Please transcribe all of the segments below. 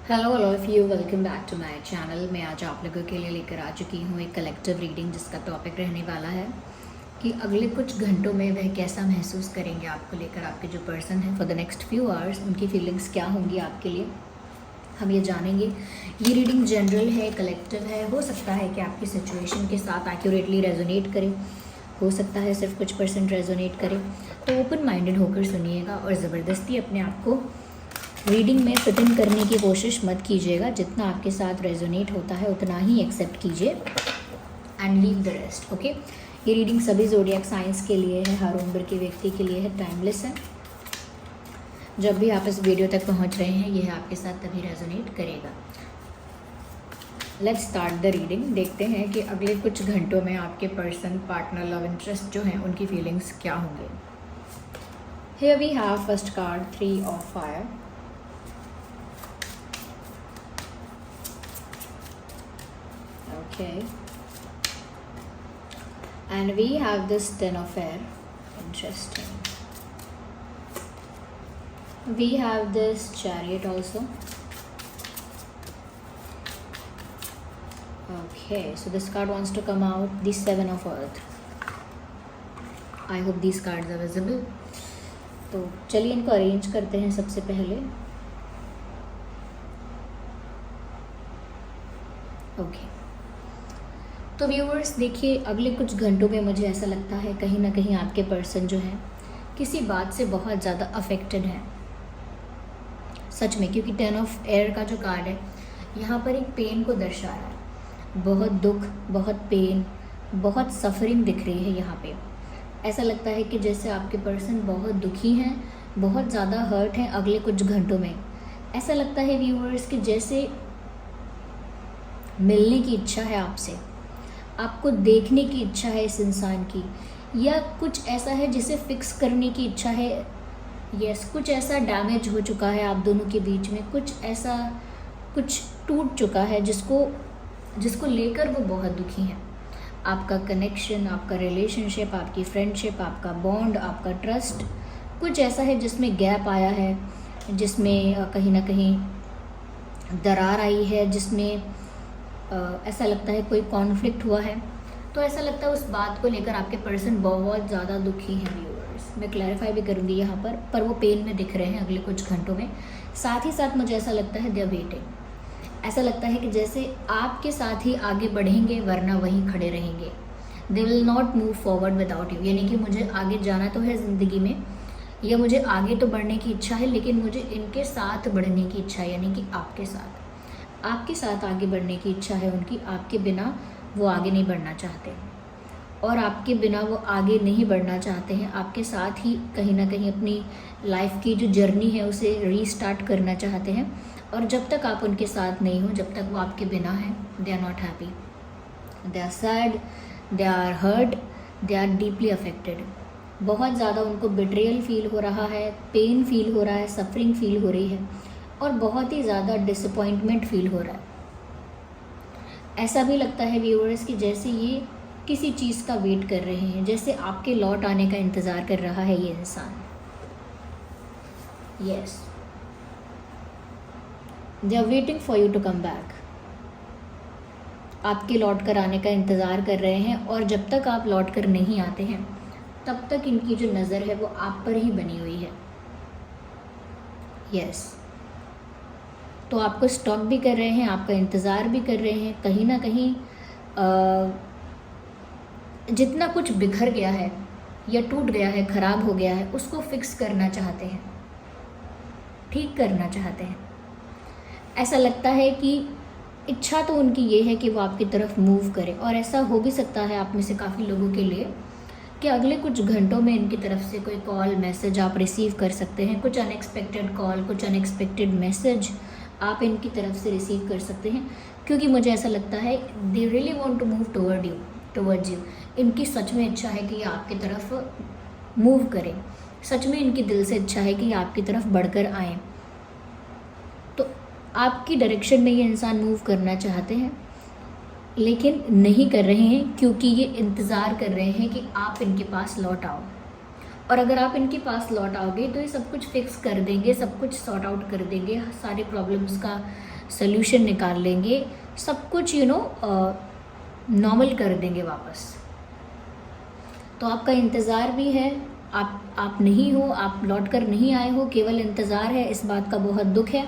Hello all of you, welcome back to my channel. मैं आज आप लोगों के लिए लेकर आ चुकी हूँ एक कलेक्टिव रीडिंग जिसका टॉपिक रहने वाला है कि अगले कुछ घंटों में वह कैसा महसूस करेंगे आपको लेकर। आपके जो पर्सन है for the next few hours उनकी फीलिंग्स क्या होंगी आपके लिए, हम ये जानेंगे। ये रीडिंग जनरल है, कलेक्टिव है। हो सकता है कि आपकी सिचुएशन के साथ एक्यूरेटली रेजोनेट करे, हो सकता है सिर्फ कुछ % रेजोनेट करे। तो ओपन माइंडेड होकर सुनिएगा और ज़बरदस्ती अपने आप को रीडिंग में फिट इन करने की कोशिश मत कीजिएगा। जितना आपके साथ रेजोनेट होता है उतना ही एक्सेप्ट कीजिए and leave the rest. Okay, ये रीडिंग सभी ज़ोडिएक साइंस के लिए है, हर उम्र के व्यक्ति के लिए है, टाइमलेस है। जब भी आप इस वीडियो तक पहुंच रहे हैं यह आपके साथ तभी रेजोनेट करेगा। Let's start the reading. देखते हैं कि अगले कुछ घंटों में आपके पर्सन, पार्टनर, लव इंटरेस्ट जो हैं उनकी फीलिंग्स क्या होंगे। Here we have first card 3 of fire. Okay, and we have this 10 of air. Interesting. We have this chariot also. Okay, so this card wants to come out, the 7 of earth. I hope these cards are visible. तो चलिए इनको arrange करते हैं सबसे पहले। Okay, तो viewers देखिए, अगले कुछ घंटों में मुझे ऐसा लगता है कहीं ना कहीं आपके पर्सन जो हैं किसी बात से बहुत ज़्यादा अफेक्टेड हैं, सच में। क्योंकि 10 ऑफ एयर का जो कार्ड है यहाँ पर एक पेन को दर्शा रहा है। बहुत दुख, बहुत पेन, बहुत सफरिंग दिख रही है यहाँ पे। ऐसा लगता है कि जैसे आपके पर्सन बहुत दुखी हैं, बहुत ज़्यादा हर्ट हैं अगले कुछ घंटों में। ऐसा लगता है व्यूअर्स कि जैसे मिलने की इच्छा है आपसे, आपको देखने की इच्छा है इस इंसान की, या कुछ ऐसा है जिसे फिक्स करने की इच्छा है। यस, कुछ ऐसा डैमेज हो चुका है आप दोनों के बीच में, कुछ ऐसा कुछ टूट चुका है जिसको लेकर वो बहुत दुखी हैं। आपका कनेक्शन, आपका रिलेशनशिप, आपकी फ्रेंडशिप, आपका बॉन्ड, आपका ट्रस्ट, कुछ ऐसा है जिसमें गैप आया है, जिसमें कहीं ना कहीं दरार आई है, जिसमें ऐसा लगता है कोई कॉन्फ्लिक्ट हुआ है। तो ऐसा लगता है उस बात को लेकर आपके पर्सन बहुत ज़्यादा दुखी हैं व्यूअर्स। मैं क्लैरिफाई भी करूँगी यहाँ पर वो पेन में दिख रहे हैं अगले कुछ घंटों में। साथ ही साथ मुझे ऐसा लगता है दे आर वेटिंग। ऐसा लगता है कि जैसे आपके साथ ही आगे बढ़ेंगे वरना वहीं खड़े रहेंगे। They will not move forward without you. यानी कि मुझे आगे जाना तो है ज़िंदगी में, या मुझे आगे तो बढ़ने की इच्छा है, लेकिन मुझे इनके साथ बढ़ने की इच्छा है। यानी कि आपके साथ आगे बढ़ने की इच्छा है उनकी। आपके बिना वो आगे नहीं बढ़ना चाहते, और आपके बिना वो आगे नहीं बढ़ना चाहते हैं। आपके साथ ही कहीं ना कहीं अपनी लाइफ की जो जर्नी है उसे रीस्टार्ट करना चाहते हैं। और जब तक आप उनके साथ नहीं हो, जब तक वो आपके बिना हैं, they are not happy, they are sad, they are hurt, they are deeply affected. बहुत ज़्यादा उनको बिट्रेयल फील हो रहा है, पेन फील हो रहा है, सफरिंग फील हो रही है, और बहुत ही ज़्यादा डिसअपॉइंटमेंट फील हो रहा है। ऐसा भी लगता है व्यूअर्स कि जैसे ये किसी चीज़ का वेट कर रहे हैं, जैसे आपके लौट आने का इंतज़ार कर रहा है ये इंसान। Yes, they are waiting for you to come back. आपके लौट कर आने का इंतज़ार कर रहे हैं, और जब तक आप लौट कर नहीं आते हैं तब तक इनकी जो नज़र है वो आप पर ही बनी हुई है। यस, तो आपको स्टॉक भी कर रहे हैं, आपका इंतज़ार भी कर रहे हैं। कहीं ना कहीं जितना कुछ बिखर गया है या टूट गया है, ख़राब हो गया है, उसको फिक्स करना चाहते हैं, ठीक करना चाहते हैं। ऐसा लगता है कि इच्छा तो उनकी ये है कि वो आपकी तरफ मूव करे। और ऐसा हो भी सकता है आप में से काफ़ी लोगों के लिए कि अगले कुछ घंटों में इनकी तरफ से कोई कॉल, मैसेज आप रिसीव कर सकते हैं। कुछ अनएक्सपेक्टेड कॉल, कुछ अनएक्सपेक्टेड मैसेज आप इनकी तरफ से रिसीव कर सकते हैं। क्योंकि मुझे ऐसा लगता है they really want to move towards you. इनकी सच में इच्छा है कि ये आपकी तरफ मूव करें, सच में इनकी दिल से इच्छा है कि ये आपकी तरफ बढ़कर आएँ। तो आपकी डायरेक्शन में ये इंसान मूव करना चाहते हैं, लेकिन नहीं कर रहे हैं, क्योंकि ये इंतज़ार कर रहे हैं कि आप इनके पास लौट आओ। और अगर आप इनके पास लौट आओगे तो ये सब कुछ फिक्स कर देंगे, सब कुछ सॉर्ट आउट कर देंगे, सारे प्रॉब्लम्स का सल्यूशन निकाल लेंगे, सब कुछ नॉर्मल कर देंगे वापस। तो आपका इंतज़ार भी है, आप नहीं हो, आप लौट कर नहीं आए हो, केवल इंतज़ार है, इस बात का बहुत दुख है।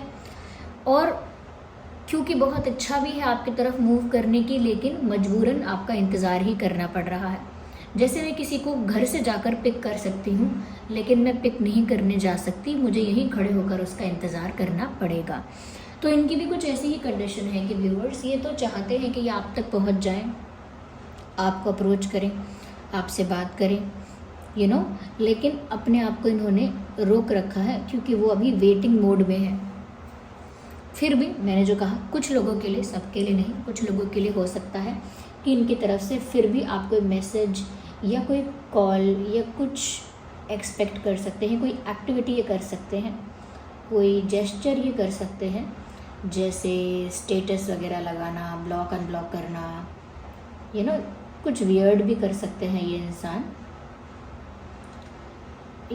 और क्योंकि बहुत इच्छा भी है आपकी तरफ मूव करने की, लेकिन मजबूरन आपका इंतज़ार ही करना पड़ रहा है। जैसे मैं किसी को घर से जाकर पिक कर सकती हूँ, लेकिन मैं पिक नहीं करने जा सकती, मुझे यहीं खड़े होकर उसका इंतज़ार करना पड़ेगा। तो इनकी भी कुछ ऐसी ही कंडीशन है कि व्यूअर्स ये तो चाहते हैं कि ये आप तक पहुँच जाएं, आपको अप्रोच करें, आपसे बात करें, लेकिन अपने आप को इन्होंने रोक रखा है क्योंकि वो अभी वेटिंग मोड में है। फिर भी मैंने जो कहा, कुछ लोगों के लिए, सबके लिए नहीं, कुछ लोगों के लिए हो सकता है कि इनकी तरफ से फिर भी आप कोई मैसेज या कोई कॉल या कुछ एक्सपेक्ट कर सकते हैं, कोई एक्टिविटी ये कर सकते हैं, कोई जेस्चर ये कर सकते हैं, जैसे स्टेटस वगैरह लगाना, ब्लॉक अनब्लॉक करना, कुछ वियर्ड भी कर सकते हैं ये इंसान।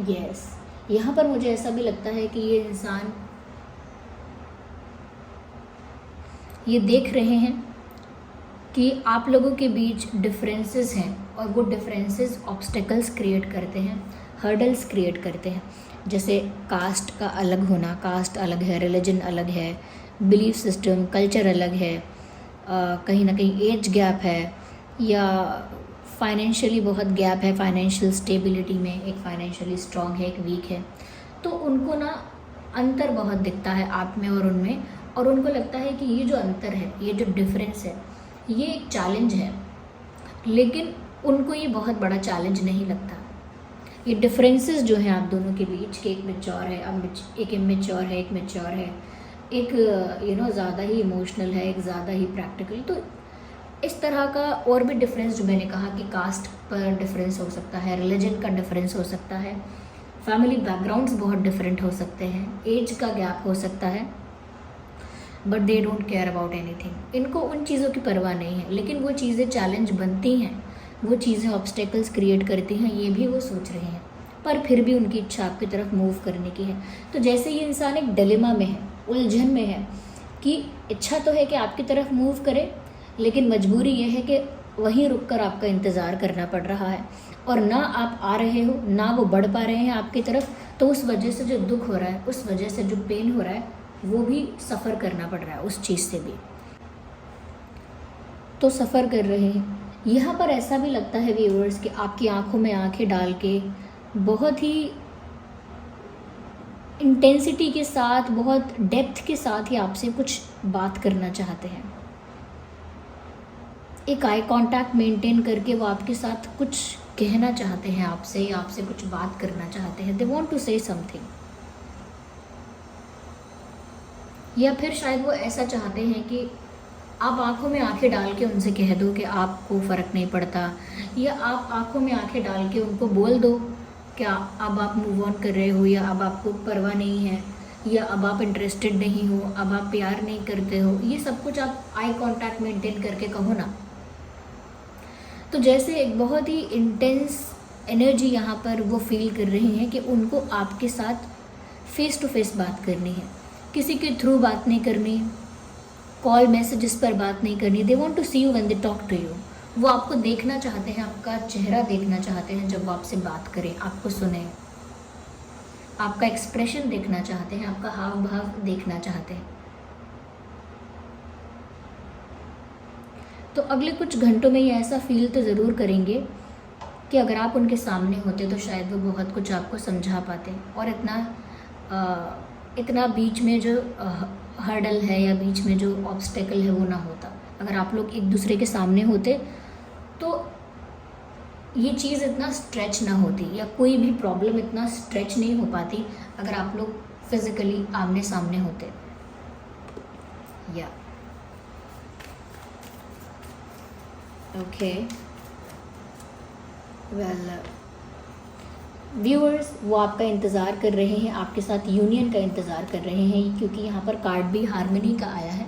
यस, यहाँ पर मुझे ऐसा भी लगता है कि ये इंसान ये देख रहे हैं कि आप लोगों के बीच डिफरेंसेस हैं और वो डिफरेंसेस ऑब्स्टेकल्स क्रिएट करते हैं, हर्डल्स क्रिएट करते हैं। जैसे कास्ट का अलग होना, कास्ट अलग है, रिलीजन अलग है, बिलीफ सिस्टम, कल्चर अलग है, कहीं ना कहीं एज गैप है, या फाइनेंशियली बहुत गैप है, फाइनेंशियल स्टेबिलिटी में, एक फाइनेंशियली स्ट्रॉन्ग है, एक वीक है। तो उनको ना अंतर बहुत दिखता है आप में और उनमें, और उनको लगता है कि ये जो अंतर है, ये जो डिफरेंस है, ये एक चैलेंज है, लेकिन उनको ये बहुत बड़ा चैलेंज नहीं लगता। ये डिफरेंसेस जो हैं आप दोनों के बीच, कि एक मैच्योर है, एक इमेच्योर है, एक मैच्योर है, एक ज़्यादा ही इमोशनल है, एक ज़्यादा ही प्रैक्टिकल। तो इस तरह का और भी डिफरेंस जो मैंने कहा कि कास्ट पर डिफरेंस हो सकता है, रिलीजन का डिफरेंस हो सकता है, फैमिली बैकग्राउंड्स बहुत डिफरेंट हो सकते हैं, एज का गैप हो सकता है, but they don't care about anything. इनको उन चीज़ों की परवाह नहीं है, लेकिन वो चीज़ें चैलेंज बनती हैं, वो चीज़ें ऑब्स्टेकल्स क्रिएट करती हैं, ये भी वो सोच रहे हैं, पर फिर भी उनकी इच्छा आपकी तरफ मूव करने की है। तो जैसे ये इंसान एक डिलेमा में है, उलझन में है, कि इच्छा तो है कि आपकी तरफ मूव करे, लेकिन मजबूरी ये है कि वहीं रुककर आपका इंतज़ार करना पड़ रहा है, और ना आप आ रहे हो, ना वो बढ़ पा रहे हैं आपकी तरफ। तो उस वजह से जो दुख हो रहा है, उस वजह से जो पेन हो रहा है, वो भी सफ़र करना पड़ रहा है, उस चीज़ से भी तो सफ़र कर रहे हैं। यहाँ पर ऐसा भी लगता है व्यूअर्स कि आपकी आंखों में आंखें डाल के बहुत ही इंटेंसिटी के साथ, बहुत डेप्थ के साथ ही आपसे कुछ बात करना चाहते हैं। एक आई कांटेक्ट मेंटेन करके वो आपके साथ कुछ कहना चाहते हैं आपसे, या आपसे कुछ बात करना चाहते हैं। They want to say something, या फिर शायद वो ऐसा चाहते हैं कि आप आंखों में आंखें डाल के उनसे कह दो कि आपको फ़र्क नहीं पड़ता, या आप आंखों में आंखें डाल के उनको बोल दो कि अब आप मूव ऑन कर रहे हो, या अब आपको परवाह नहीं है, या अब आप इंटरेस्टेड नहीं हो, अब आप प्यार नहीं करते हो। ये सब कुछ आप आई कांटेक्ट मेंटेन करके कहो ना। तो जैसे एक बहुत ही इंटेंस एनर्जी यहाँ पर वो फील कर रहे हैं कि उनको आपके साथ फेस टू फेस बात करनी है, किसी के थ्रू बात नहीं करनी, कॉल मैसेजेस पर बात नहीं करनी। They want to see you when they talk to you. वो आपको देखना चाहते हैं, आपका चेहरा देखना चाहते हैं जब वो आपसे बात करें, आपको सुने, आपका एक्सप्रेशन देखना चाहते हैं, आपका हाव भाव देखना चाहते हैं। तो अगले कुछ घंटों में ये ऐसा फील तो ज़रूर करेंगे कि अगर आप उनके सामने होते तो शायद वो बहुत कुछ आपको समझा पाते, और इतना बीच में जो हर्डल है या बीच में जो ऑब्स्टेकल है वो ना होता। अगर आप लोग एक दूसरे के सामने होते तो ये चीज़ इतना स्ट्रेच ना होती, या कोई भी प्रॉब्लम इतना स्ट्रेच नहीं हो पाती अगर आप लोग फिज़िकली आमने सामने होते। या ओके, वेल व्यूअर्स, वो आपका इंतज़ार कर रहे हैं, आपके साथ यूनियन का इंतज़ार कर रहे हैं, क्योंकि यहाँ पर कार्ड भी हार्मनी का आया है।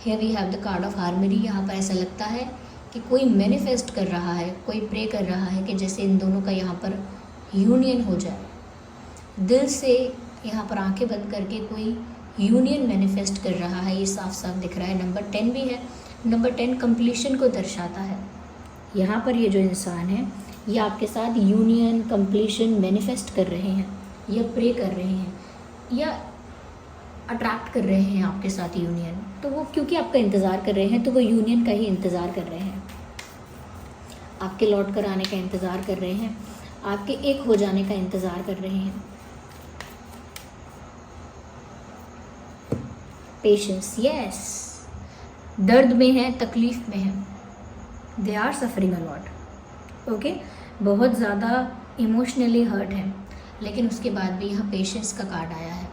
Here we have the card of harmony. यहाँ पर ऐसा लगता है कि कोई मैनिफेस्ट कर रहा है, कोई प्रे कर रहा है कि जैसे इन दोनों का यहाँ पर यूनियन हो जाए। दिल से यहाँ पर आंखें बंद करके कोई यूनियन मैनिफेस्ट कर रहा है, ये साफ साफ दिख रहा है। नंबर 10 भी है, नंबर 10 कंप्लीशन को दर्शाता है। यहाँ पर ये जो इंसान है ये आपके साथ यूनियन कंप्लीशन मैनिफेस्ट कर रहे हैं, या प्रे कर रहे हैं, या अट्रैक्ट कर रहे हैं आपके साथ यूनियन। तो वो क्योंकि आपका इंतज़ार कर रहे हैं तो वो यूनियन का ही इंतज़ार कर रहे हैं, आपके लौट कर आने का इंतज़ार कर रहे हैं, आपके एक हो जाने का इंतज़ार कर रहे हैं। पेशेंस, यस, दर्द में है, तकलीफ़ में है, they are suffering a lot, okay, बहुत ज़्यादा इमोशनली हर्ट है, लेकिन उसके बाद भी यहाँ पेशेंस का कार्ड आया है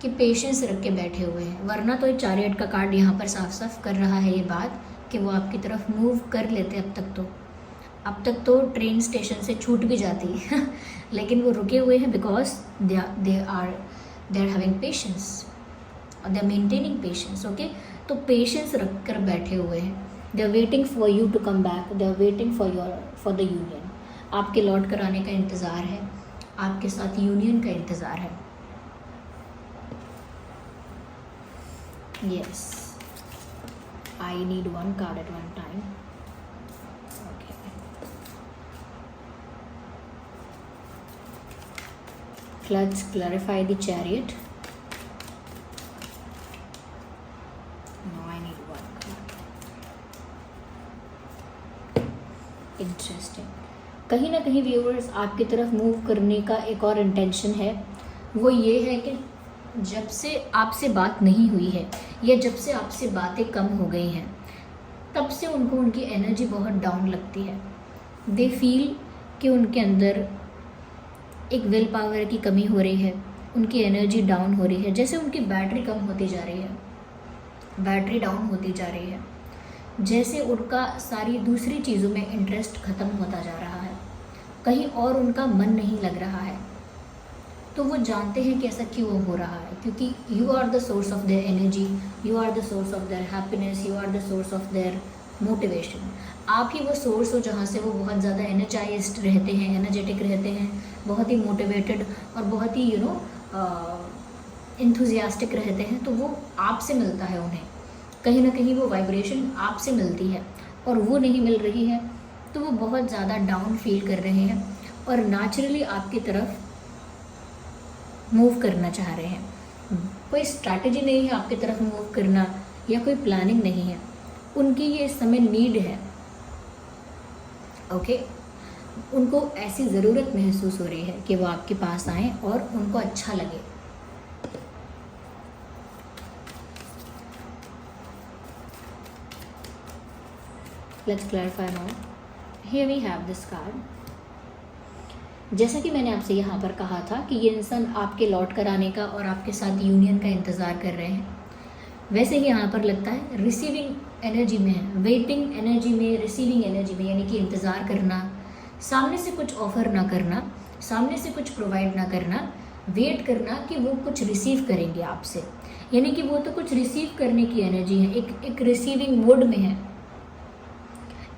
कि पेशेंस रख के बैठे हुए हैं। वरना तो ये चैरियट का कार्ड यहाँ पर साफ साफ कर रहा है ये बात कि वो आपकी तरफ मूव कर लेते। अब तक तो ट्रेन स्टेशन से छूट भी जाती लेकिन वो रुके हुए हैं because they are having patience और they are maintaining patience, okay. तो पेशेंस रख कर बैठे हुए हैं, they are waiting for you to come back, they are waiting for the union. आपके लौट कर आने का इंतज़ार है, आपके साथ यूनियन का इंतज़ार है। Yes, I need one card at one time. Okay. Let's clarify the Chariot. No, I need one card. Interesting. कहीं ना कहीं व्यूअर्स आपकी तरफ मूव करने का एक और इंटेंशन है, वो ये है कि जब से आपसे बात नहीं हुई है या जब से आपसे बातें कम हो गई हैं तब से उनको उनकी एनर्जी बहुत डाउन लगती है। दे फील कि उनके अंदर एक विल पावर की कमी हो रही है, उनकी एनर्जी डाउन हो रही है, जैसे उनकी बैटरी कम होती जा रही है, बैटरी डाउन होती जा रही है, जैसे उनका सारी दूसरी चीज़ों में इंटरेस्ट ख़त्म होता जा रहा है, कहीं और उनका मन नहीं लग रहा है। तो वो जानते हैं कि ऐसा क्यों हो रहा है, क्योंकि you are the source of their energy, you are the source of their happiness, you are the source of their motivation. आप ही वो सोर्स हो जहाँ से वो बहुत ज़्यादा एनर्जाइज्ड रहते हैं, एनर्जेटिक रहते हैं, बहुत ही मोटिवेटेड और बहुत ही इंथुजियास्टिक रहते हैं। तो वो आपसे मिलता है उन्हें, कहीं ना कहीं वो वाइब्रेशन आपसे मिलती है और वो नहीं मिल रही है तो वो बहुत ज़्यादा डाउन फील कर रहे हैं और नेचुरली आपकी तरफ मूव करना चाह रहे हैं। कोई स्ट्रैटेजी नहीं है आपकी तरफ मूव करना या कोई प्लानिंग नहीं है, उनकी ये इस समय नीड है, ओके। उनको ऐसी ज़रूरत महसूस हो रही है कि वो आपके पास आएँ और उनको अच्छा लगे। Let's clarify now, here we have this card. जैसा कि मैंने आपसे यहाँ पर कहा था कि ये इंसान आपके लौट कर आने का और आपके साथ यूनियन का इंतज़ार कर रहे हैं, वैसे ही यहाँ पर लगता है रिसीविंग एनर्जी में है, वेटिंग एनर्जी में, रिसीविंग एनर्जी में, यानी कि इंतज़ार करना, सामने से कुछ ऑफ़र ना करना, सामने से कुछ प्रोवाइड ना करना, वेट करना कि वो कुछ रिसीव करेंगे आपसे, यानी कि वो तो कुछ रिसीव करने की एनर्जी है, एक रिसीविंग मोड में है,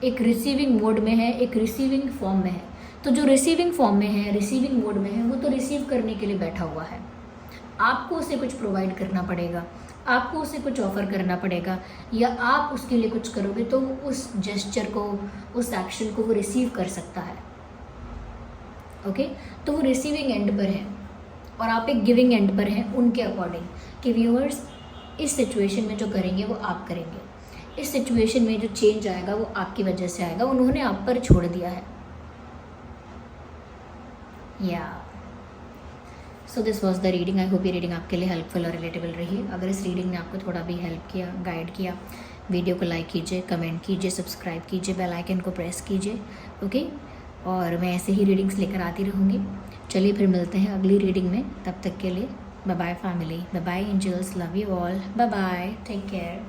एक रिसीविंग मोड में है, एक रिसीविंग फॉर्म में है। तो जो रिसीविंग फॉर्म में है, रिसीविंग मोड में है, वो तो रिसीव करने के लिए बैठा हुआ है। आपको उसे कुछ प्रोवाइड करना पड़ेगा, आपको उसे कुछ ऑफ़र करना पड़ेगा, या आप उसके लिए कुछ करोगे तो उस जेस्चर को, उस एक्शन को वो रिसीव कर सकता है, ओके। तो वो रिसीविंग एंड पर है और आप एक गिविंग एंड पर हैं उनके अकॉर्डिंग कि व्यूअर्स इस सिचुएशन में जो करेंगे वो आप करेंगे, इस सिचुएशन में जो चेंज आएगा वो आपकी वजह से आएगा, उन्होंने आप पर छोड़ दिया है। या so this was the reading. I hope ये रीडिंग आपके लिए हेल्पफुल और रिलेटेबल रही। अगर इस रीडिंग ने आपको थोड़ा भी हेल्प किया, गाइड किया, वीडियो को लाइक कीजिए, कमेंट कीजिए, सब्सक्राइब कीजिए, बेल आइकन को प्रेस कीजिए, ओके। और मैं ऐसे ही रीडिंग्स लेकर आती रहूँगी। चलिए फिर मिलते हैं अगली रीडिंग में, तब तक के लिए bye bye family, bye bye angels, love you all, bye bye, take care.